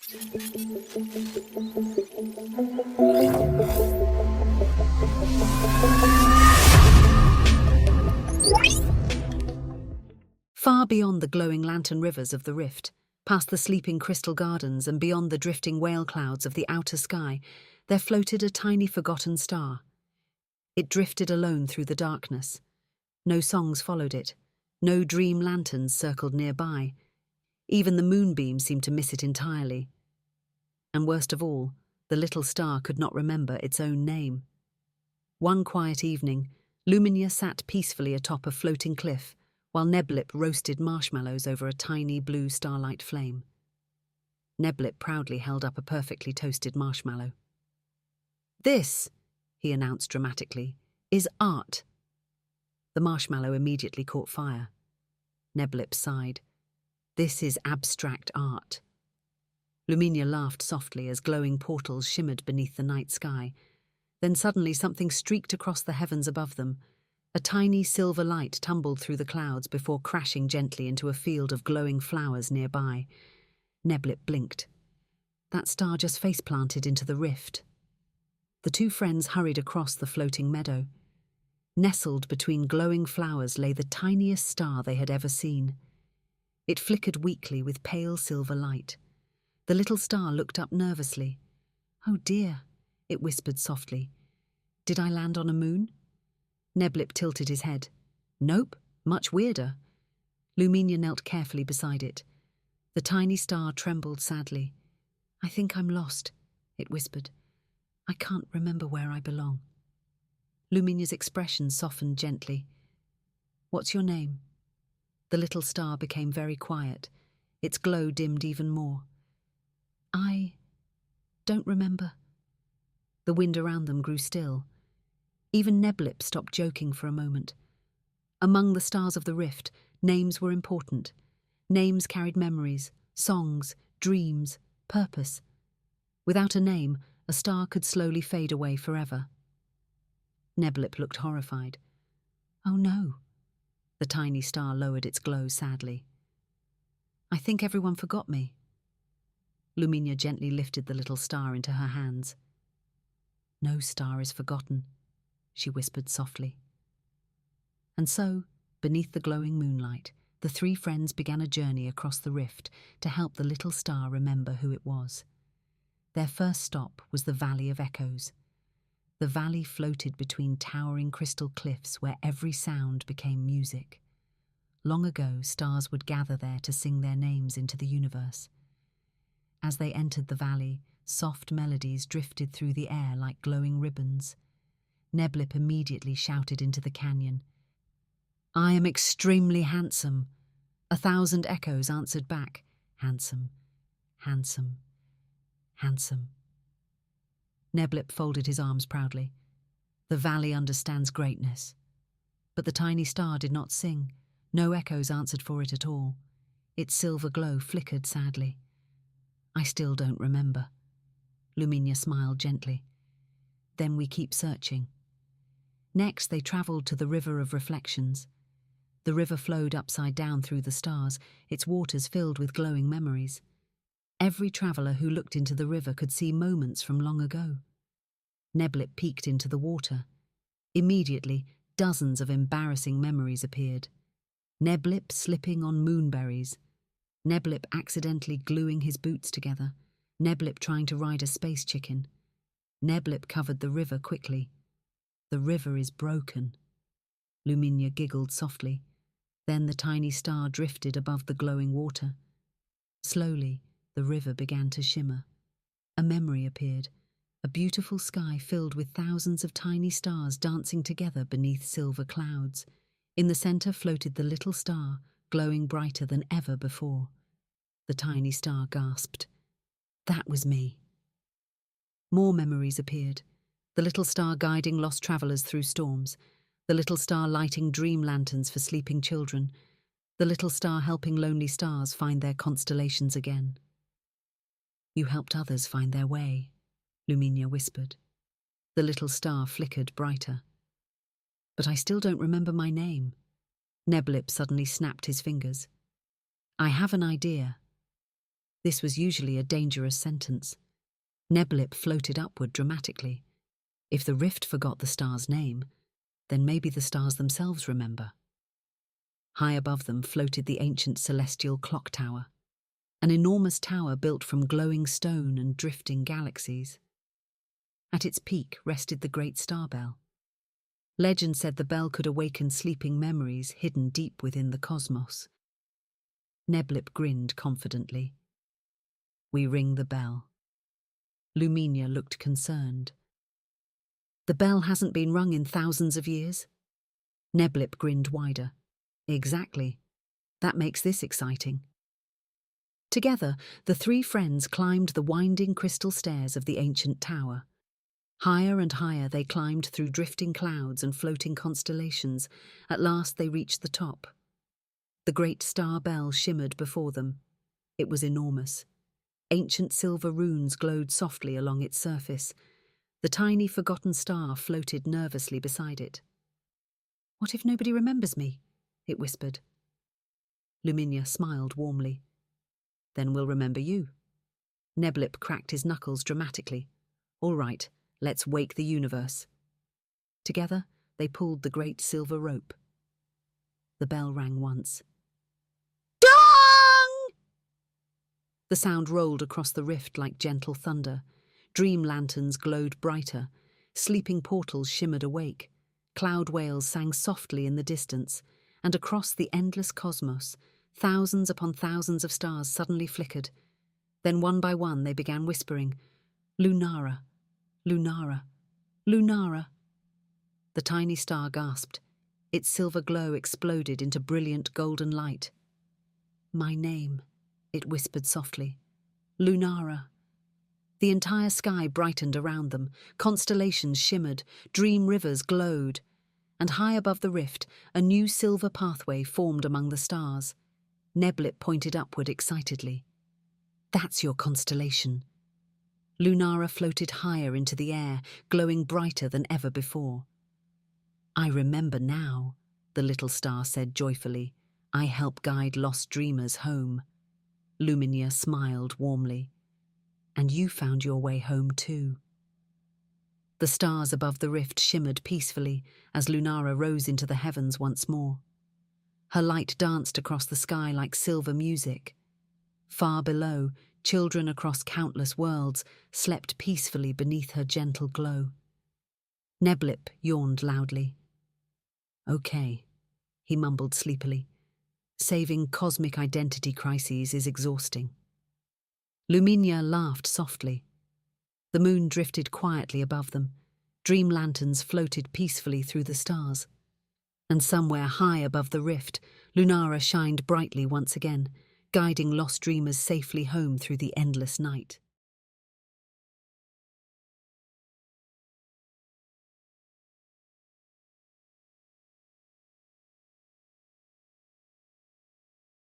Far beyond the glowing lantern rivers of the rift, past the sleeping crystal gardens and beyond the drifting whale clouds of the outer sky, there floated a tiny forgotten star. It drifted alone through the darkness. No songs followed it. No dream lanterns circled nearby. Even the moonbeam seemed to miss it entirely. And worst of all, the little star could not remember its own name. One quiet evening, LumiNya sat peacefully atop a floating cliff, while Nebblip roasted marshmallows over a tiny blue starlight flame. Nebblip proudly held up a perfectly toasted marshmallow. "This," he announced dramatically, "is art." The marshmallow immediately caught fire. Nebblip sighed. "This is abstract art." LumiNya laughed softly as glowing portals shimmered beneath the night sky. Then suddenly something streaked across the heavens above them. A tiny silver light tumbled through the clouds before crashing gently into a field of glowing flowers nearby. Nebblip blinked. That star just face-planted into the rift. The two friends hurried across the floating meadow. Nestled between glowing flowers lay the tiniest star they had ever seen. It flickered weakly with pale silver light. The little star looked up nervously. "Oh dear," it whispered softly. "Did I land on a moon?" Nebblip tilted his head. "Nope, much weirder." LumiNya knelt carefully beside it. The tiny star trembled sadly. "I think I'm lost," it whispered. "I can't remember where I belong." LumiNya's expression softened gently. "What's your name?" The little star became very quiet. Its glow dimmed even more. "I don't remember." The wind around them grew still. Even Nebblip stopped joking for a moment. Among the stars of the rift, names were important. Names carried memories, songs, dreams, purpose. Without a name, a star could slowly fade away forever. Nebblip looked horrified. "Oh no." The tiny star lowered its glow sadly. "I think everyone forgot me." LumiNya gently lifted the little star into her hands. "No star is forgotten," she whispered softly. And so, beneath the glowing moonlight, the three friends began a journey across the rift to help the little star remember who it was. Their first stop was the Valley of Echoes. The valley floated between towering crystal cliffs where every sound became music. Long ago, stars would gather there to sing their names into the universe. As they entered the valley, soft melodies drifted through the air like glowing ribbons. Nebblip immediately shouted into the canyon, "I am extremely handsome." 1,000 echoes answered back, "Handsome, handsome, handsome." Nebblip folded his arms proudly. The valley understands greatness. But the tiny star did not sing. No echoes answered for it at all. Its silver glow flickered sadly. "I still don't remember." LumiNya smiled gently. "Then we keep searching." Next, they travelled to the River of Reflections. The river flowed upside down through the stars, its waters filled with glowing memories. Every traveller who looked into the river could see moments from long ago. Nebblip peeked into the water. Immediately, dozens of embarrassing memories appeared. Nebblip slipping on moonberries. Nebblip accidentally gluing his boots together. Nebblip trying to ride a space chicken. Nebblip covered the river quickly. "The river is broken." LumiNya giggled softly. Then the tiny star drifted above the glowing water. Slowly, the river began to shimmer. A memory appeared, a beautiful sky filled with thousands of tiny stars dancing together beneath silver clouds. In the center floated the little star, glowing brighter than ever before. The tiny star gasped. "That was me." More memories appeared. The little star guiding lost travelers through storms. The little star lighting dream lanterns for sleeping children. The little star helping lonely stars find their constellations again. "You helped others find their way," LumiNya whispered. The little star flickered brighter. "But I still don't remember my name." Nebblip suddenly snapped his fingers. "I have an idea." This was usually a dangerous sentence. Nebblip floated upward dramatically. If the rift forgot the star's name, then maybe the stars themselves remember. High above them floated the ancient Celestial Clocktower, an enormous tower built from glowing stone and drifting galaxies. At its peak rested the great star bell. Legend said the bell could awaken sleeping memories hidden deep within the cosmos. Nebblip grinned confidently. We ring the bell. LumiNya looked concerned. The bell hasn't been rung in thousands of years? Nebblip grinned wider. Exactly. That makes this exciting. Together, the three friends climbed the winding crystal stairs of the ancient tower. Higher and higher they climbed through drifting clouds and floating constellations. At last they reached the top. The great star bell shimmered before them. It was enormous. Ancient silver runes glowed softly along its surface. The tiny forgotten star floated nervously beside it. "What if nobody remembers me?" it whispered. LumiNya smiled warmly. "Then we'll remember you." Nebblip cracked his knuckles dramatically. "All right, let's wake the universe." Together, they pulled the great silver rope. The bell rang once. Dong! The sound rolled across the rift like gentle thunder. Dream lanterns glowed brighter. Sleeping portals shimmered awake. Cloud whales sang softly in the distance. And across the endless cosmos, thousands upon thousands of stars suddenly flickered. Then one by one they began whispering, "Lunara, Lunara, Lunara." The tiny star gasped. Its silver glow exploded into brilliant golden light. "My name," it whispered softly. "Lunara." The entire sky brightened around them. Constellations shimmered. Dream rivers glowed. And high above the rift, a new silver pathway formed among the stars. Nebblip pointed upward excitedly. "That's your constellation." Lunara floated higher into the air, glowing brighter than ever before. "I remember now," the little star said joyfully. "I help guide lost dreamers home." LumiNya smiled warmly. "And you found your way home too." The stars above the rift shimmered peacefully as Lunara rose into the heavens once more. Her light danced across the sky like silver music. Far below, children across countless worlds slept peacefully beneath her gentle glow. Nebblip yawned loudly. "Okay," he mumbled sleepily. "Saving cosmic identity crises is exhausting." LumiNya laughed softly. The moon drifted quietly above them. Dream lanterns floated peacefully through the stars. And somewhere high above the rift, Lunara shined brightly once again, guiding lost dreamers safely home through the endless night.